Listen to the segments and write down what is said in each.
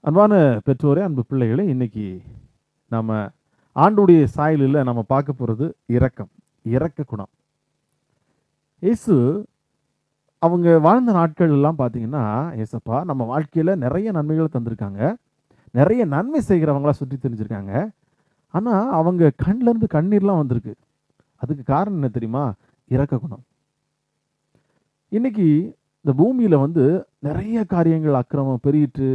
அன்பான பெற்றோரே, அன்பு பிள்ளைகளே, இன்னைக்கு நம்ம ஆண்டுடைய சாயலில் நம்ம பார்க்க போகிறது இரக்கம், இரக்க குணம். இயேசு அவங்க வாழ்ந்த நாட்கள் எல்லாம் பார்த்தீங்கன்னா, ஏசப்பா நம்ம வாழ்க்கையில் நிறைய நன்மைகளை தந்திருக்காங்க, நிறைய நன்மை செய்கிறவங்களா சுற்றி தெரிஞ்சிருக்காங்க. ஆனால் அவங்க கண்ணிலேருந்து கண்ணீர்லாம் வந்திருக்கு. அதுக்கு காரணம் என்ன தெரியுமா? இரக்க குணம். இன்னைக்கு இந்த பூமியில் நிறைய காரியங்கள் அக்கிரமம் பெருகிட்டு,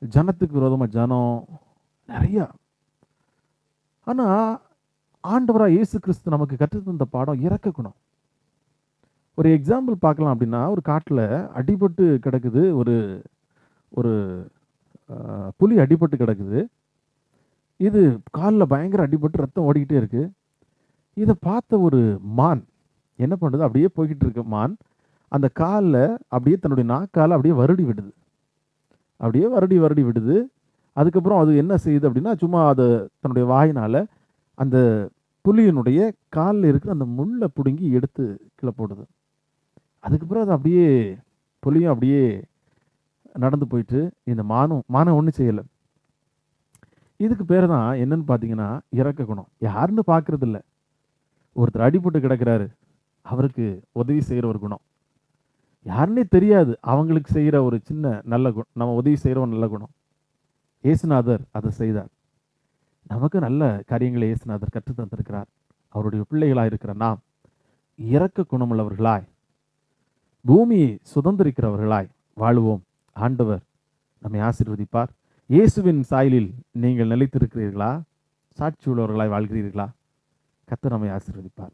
ஜனத்துக்கு விரோதமாக ஜனம் நிறையா. ஆனால் ஆண்டவராக இயேசு கிறிஸ்து நமக்கு கற்றுத்தந்த பாடம் இரக்க குணம். ஒரு எக்ஸாம்பிள் பார்க்கலாம் அப்படின்னா, ஒரு காட்டில் அடிபட்டு கிடக்குது, ஒரு ஒரு புலி அடிபட்டு கிடக்குது. இது காலில் பயங்கர அடிபட்டு ரத்தம் ஓடிக்கிட்டே இருக்கு. இதை பார்த்த ஒரு மான் என்ன பண்ணுறது, அப்படியே போய்கிட்டு இருக்க மான் அந்த காலில் அப்படியே தன்னுடைய நாக்கால் அப்படியே வருடி விடுது, அப்படியே வருடி வருடி விடுது. அதுக்கப்புறம் அது என்ன செய்யுது அப்படின்னா, சும்மா அது தன்னுடைய வாயினால் அந்த புலியினுடைய காலில் இருக்கிற அந்த முள்ளை பிடுங்கி எடுத்து கீழே போடுது. அதுக்கப்புறம் அது அப்படியே புலியும் அப்படியே நடந்து போயிட்டு, இந்த மானம் ஒன்றும் செய்யலை. இதுக்கு பேர் தான் என்னன்னு பார்த்தீங்கன்னா இரக்க குணம். யாருன்னு பார்க்கறது இல்லை. ஒருத்தர் அடிபட்டு கிடக்கிறாரு, அவருக்கு உதவி செய்கிற ஒரு குணம். யாருன்னே தெரியாது, அவங்களுக்கு செய்கிற ஒரு சின்ன நல்ல குணம், நம்ம உதவி செய்கிற ஒரு நல்ல குணம். இயேசுநாதர் அதை செய்தார். நமக்கு நல்ல காரியங்களை இயேசுநாதர் கற்று தந்திருக்கிறார். அவருடைய பிள்ளைகளாக இருக்கிற நாம் இரக்க குணமுள்ளவர்களாய், பூமியை சுதந்திரிக்கிறவர்களாய் வாழுவோம். ஆண்டவர் நம்மை ஆசீர்வதிப்பார். இயேசுவின் சாயலில் நீங்கள் நிலைத்திருக்கிறீர்களா? சாட்சி உள்ளவர்களாய் வாழ்கிறீர்களா? கர்த்தர் நம்மை ஆசீர்வதிப்பார்.